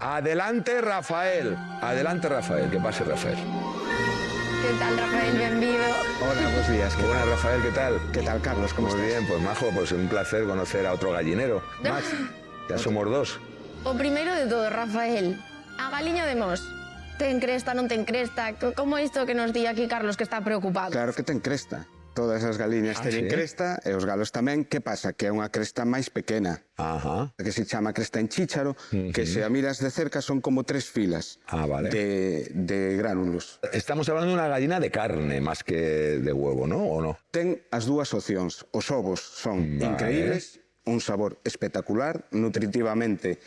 Adelante, Rafael. Adelante, Rafael. Que pase, Rafael. ¿Qué tal, Rafael? Bienvenido. Hola, buenos días. Muy buenas, Rafael. ¿Qué tal? ¿Qué tal, Carlos? ¿Cómo Muy estás? bien, pues majo, pues un placer conocer a otro gallinero. Más. Ya somos dos. O primeiro de todo, Rafael, a galiña de Mos, ten cresta, non ten cresta? Como isto que nos di aquí Carlos, que está preocupado? Claro que ten cresta. Todas as galiñas teñen sí? cresta e os galos tamén. Que pasa? Que é unha cresta máis pequena, Ajá. que se chama cresta en chícharo, que se a miras de cerca son como 3 filas Vale. de gránulos. Estamos hablando de una gallina de carne más que de huevo, ¿no? ¿O no? Ten as dúas opcións. Os ovos son Vale. increíbles, un sabor espectacular, nutritivamente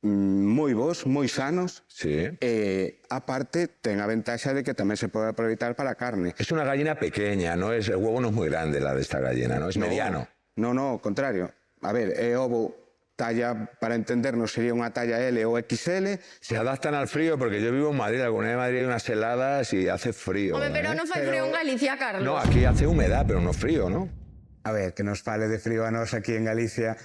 moi bons, moi sanos. Sí. E, aparte, ten a ventaxa de que tamén se pode aproveitar para a carne. Es una gallina pequeña, ¿no? El huevo no es muy grande, la de esta gallina, ¿no? Es mediano. No, ao contrario. A ver, é ovo talla, para entendernos, sería unha talla L ou XL. Se adaptan al frío, porque yo vivo en Madrid, la Comunidad de Madrid hay unas heladas y hace frío. Home, pero non fai frío en Galicia, Carlos. No, aquí hace humedad, pero no frío, ¿no? A ver, que nos fale de frío a nós aquí en Galicia.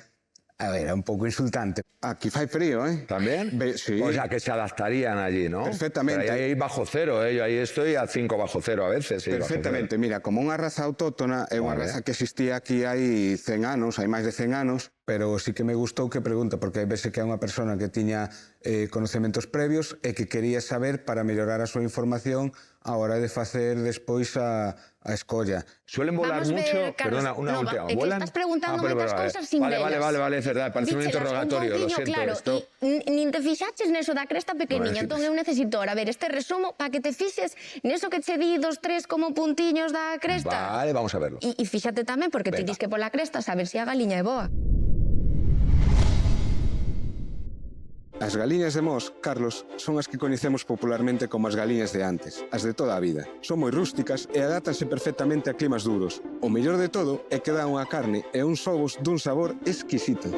A ver, é un pouco insultante. Aquí fai frío, ¿eh? ¿También? Sí. O sea, que se adaptarían allí, ¿no? Perfectamente. Pero ahí hay bajo cero, ¿eh? Yo ahí estoy a 5 bajo cero a veces. Sí, Perfectamente. Mira, como unha raza autóctona, é unha Vale. raza que existía aquí hai 100 anos, hai máis de 100 anos, pero sí que me gustou que pregunta, porque hai veces que é unha persona que tiña conocementos previos e que quería saber para mellorar a súa información a hora de facer despois a escolla. Suelen volar Vamos mucho. ver, Carlos, Perdona, una no, última. é que ¿Vuelan? estás preguntando moitas cousas sin vale, velas. vale, es verdad. Parece un Díchelas interrogatorio, lo pouquiño, siento. claro, Esto... e nin te fixaches neso da cresta pequeniña, Bueno, entón eu necesito ahora ver este resumo para que te fixes neso que che di 2, 3 como puntiños da cresta. Vale, vamos a verlo. E fíxate tamén, porque te Venga. dis que pola cresta saber se a galiña é boa. As galiñas de Mos, Carlos, son as que coñecemos popularmente como as galiñas de antes, as de toda a vida. Son moi rústicas e adátanse perfectamente a climas duros. O mellor de todo é que dan unha carne e uns ovos dun sabor exquisito.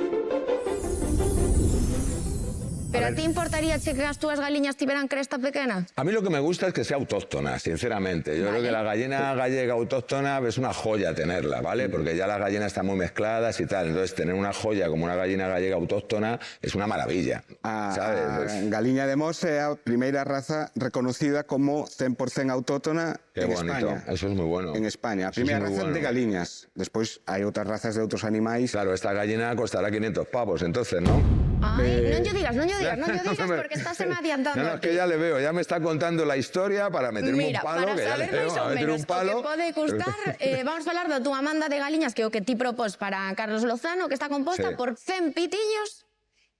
Pero a ti importaría che que as túas galiñas tiveran cresta pequena? A mí lo que me gusta es que sea autóctona, sinceramente. Yo creo que la gallina gallega autóctona es una joya tenerla, ¿vale? Porque ya las gallinas están muy mezcladas y tal. Entonces, tener una joya como una gallina gallega autóctona es una maravilla, ¿sabes? A galiña de Mos é a primeira raza reconocida como 100% autóctona Qué en bonito, España. eso es muy bueno. En España. A Eso es primeira muy raza bueno. de galiñas. Despois hai outras razas de outros animais. Claro, esta gallina costará 500 pavos, entonces, ¿no? Ai, non lle digas, porque estás me adiantando. No, es que ya le veo, ya me está contando la historia para meterme Mira, un palo, para que ya le saber veo, máis a ou meter menos un palo. o que pode custar, vamos a falar da túa manda de galiñas, que é o que ti propós para Carlos Lozano, que está composta Sí. por 100 pitiños,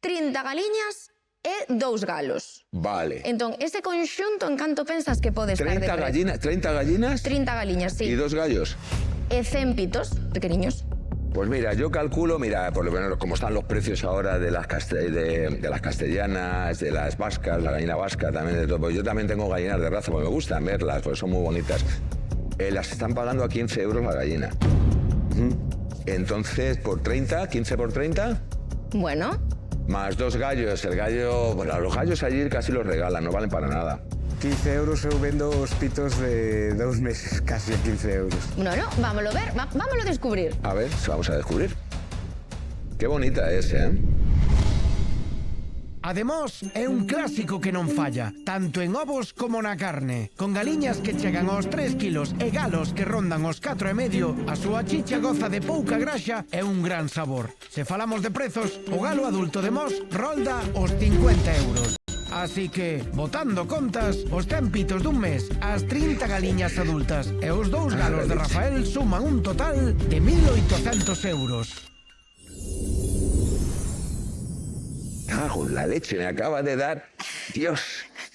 30 galiñas e 2 galos. Vale. Entón, ese conxunto, en canto pensas que pode estar de 30 precio? gallinas, 30 gallinas 30 galiñas, y sí. 2 gallos. E 100 pitos, pequeniños. Pues mira, yo calculo, mira, por lo menos como están los precios ahora de las castellanas, de las vascas, la gallina vasca, también de todo. Pues yo también tengo gallinas de raza, porque me gustan verlas, porque son muy bonitas. Las están pagando a 15 euros la gallina. Entonces, por 30, 15 por 30, Bueno, más 2 gallos. El gallo, bueno, los gallos allí casi los regalan, no valen para nada. 15 euros eu vendo os pitos de 2 meses, casi a 15 euros. no, vámoslo ver, vámoslo descubrir. A ver, vamos a descubrir. Qué bonita es, ¿eh? Además, é un clásico que non falla, tanto en ovos como na carne. Con galiñas que chegan aos 3 kilos e galos que rondan os 4,5, a súa chicha goza de pouca graxa e un gran sabor. Se falamos de prezos, o galo adulto de Mos rolda os 50 euros. Así que, botando contas, os 100 pitos dun mes, as 30 galiñas adultas e os 2 galos de Rafael suman un total de 1.800 euros. Cago en la leche, me acaba de dar... Dios,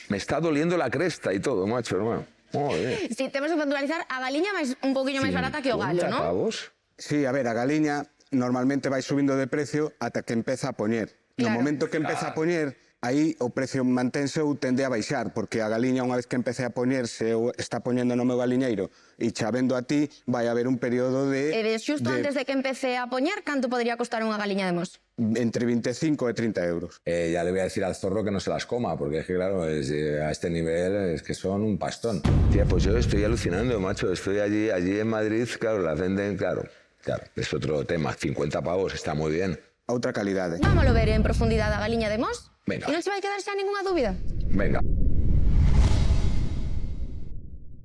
me está doliendo la cresta y todo, macho, hermano. Joder. Si temos que puntualizar, a galiña máis un poquinho máis barata que o galo, 50 non? pavos. Sí, a ver, a galiña normalmente vai subindo de precio ata que empeza a poñer. No Claro. momento que empeza a poñer, aí o precio mantense ou tende a baixar, porque a galiña, unha vez que empece a poñerse ou está poñendo no meu galiñeiro e xa vendo a ti, vai haber un período de... E de xusto antes de que empece a poñer, canto podría costar unha galiña de Mos? Entre 25 e 30 euros. Ya le voy a decir al zorro que no se las coma, porque es que, claro, a este nivel es que son un pastón. Tía, pues yo estoy alucinando, macho. Estoy allí en Madrid, claro, las venden, claro, es otro tema. 50 pavos, está muy bien. Outra calidade. Vámoslo ver en profundidade a galiña de Mos. Venga. E non se vai quedar xa ningunha dúbida? Venga.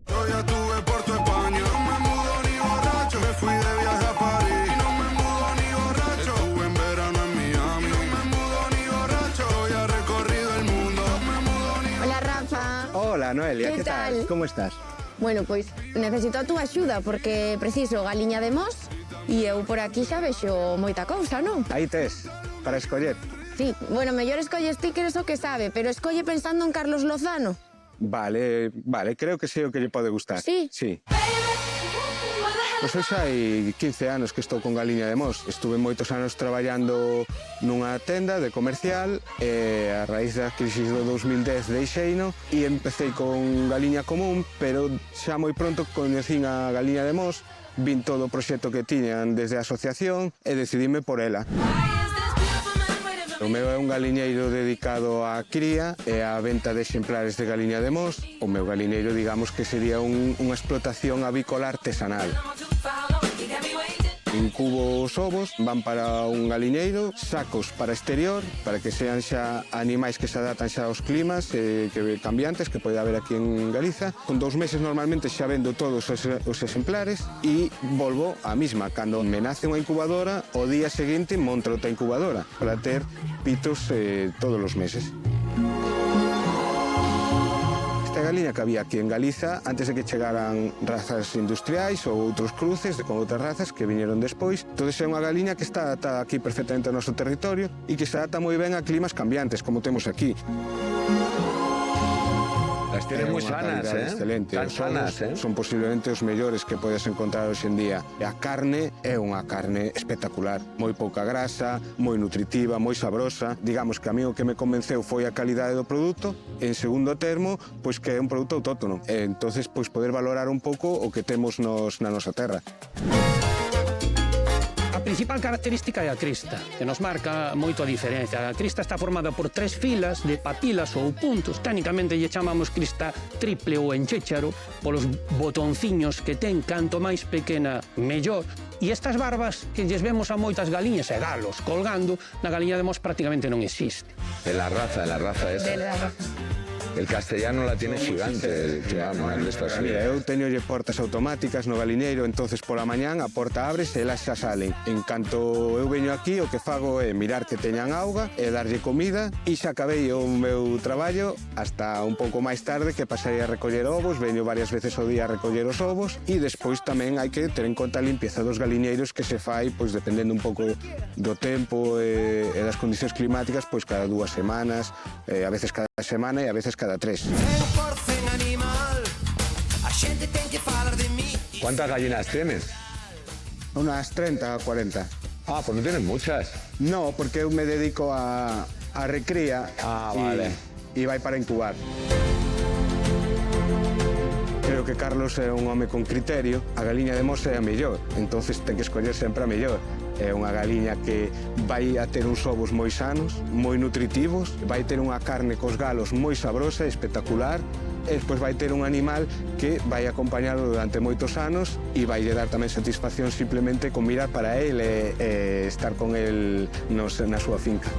Yo ya tuve por tu España, no me mudo ni borracho. Me fui de viaje a París, no me mudo ni borracho. Estuve en verano en Miami, no me mudo ni borracho. Ya he recorrido el mundo, no me mudo ni borracho. Hola, Rafa. Hola, Noelia, ¿Qué que tal? tal? Como estás? Bueno, pois necesito a túa axuda porque preciso galiña de mos e eu por aquí xa vexo moita cousa, non? Aí tes, para escoller. Sí, bueno, mellor escolles ti que eres o que sabe, pero escolle pensando en Carlos Lozano. Vale, creo que sei o que lle pode gustar. Sí? Sí. Pois eu xa hai 15 anos que estou con Galiña de Mos. Estuve moitos anos traballando nunha tenda de comercial e a raíz da crisis do 2010 deixeino e empecé con Galiña Común, pero xa moi pronto coñecín a Galiña de Mos, vin todo o proxecto que tiñan desde a asociación e decidime por ela. O meu é un galiñeiro dedicado á cría e á venta de exemplares de galiña de Mos. O meu galiñeiro, digamos que sería unha explotación avícola artesanal. Incubo os ovos, van para un galiñeiro, sacos para exterior, para que sean xa animais que se adaptan xa aos climas que cambiantes que pode haber aquí en Galiza. Con 2 meses normalmente xa vendo todos os exemplares e volvo á misma. Cando me nace unha incubadora, o día seguinte monto outra incubadora para ter pitos todos os meses. Esta galiña que había aquí en Galiza antes de que chegaran razas industriais ou outros cruces con outras razas que viñeron despois. Entón é unha galiña que está adaptada aquí perfectamente ao noso territorio e que se adapta moi ben a climas cambiantes como temos aquí. Las tienes muy sanas, ¿eh? Excelente. Tan sanas, ¿eh? Son posiblemente os mellores que podes encontrar hoxe en día. E a carne é unha carne espectacular. Moi pouca grasa, moi nutritiva, moi sabrosa. Digamos que a mí o que me convenceu foi a calidade do produto. En segundo termo, pois que é un produto autóctono. E entonces, pois poder valorar un pouco o que temos na nosa terra. A principal característica é a crista, que nos marca moito a diferencia. A crista está formada por 3 filas de papilas ou puntos. Técnicamente lle chamamos crista triple ou enchécharo, polos botonciños que ten, canto máis pequena, mellor. E estas barbas que lles vemos a moitas galiñas e galos colgando, na galiña de Mos prácticamente non existe. En la raza esa. De la Rafa. El castellano la tiene gigante, digamos, de estas Mira, eu teñolle portas automáticas no galiñeiro, entonces pola mañán a porta abres e elas xa salen. En canto eu veño aquí, o que fago é mirar que teñan auga e darlle comida e xa acabei o meu traballo hasta un pouco máis tarde que pasarei a recoller ovos, veño varias veces ao día a recoller os ovos e despois tamén hai que ter en conta a limpieza dos galiñeiros que se fai, pois dependendo un pouco do tempo e das condicións climáticas, pois cada 2 semanas, a veces cada semana e a veces cada 3. ¿Cuántas gallinas tienes? Unas 30 a 40. Ah, pues no tienes muchas. No, porque eu me dedico a recría vale. E vai para incubar. Creo que Carlos é un home con criterio. A galiña de Mos é a mellor, entonces ten que escoller sempre a mellor. É unha galiña que vai a ter uns ovos moi sanos, moi nutritivos, vai ter unha carne cos galos moi sabrosa, espectacular, e despois vai ter un animal que vai acompañarlo durante moitos anos e vai lle dar tamén satisfacción simplemente con mirar para ele e estar con el na súa finca.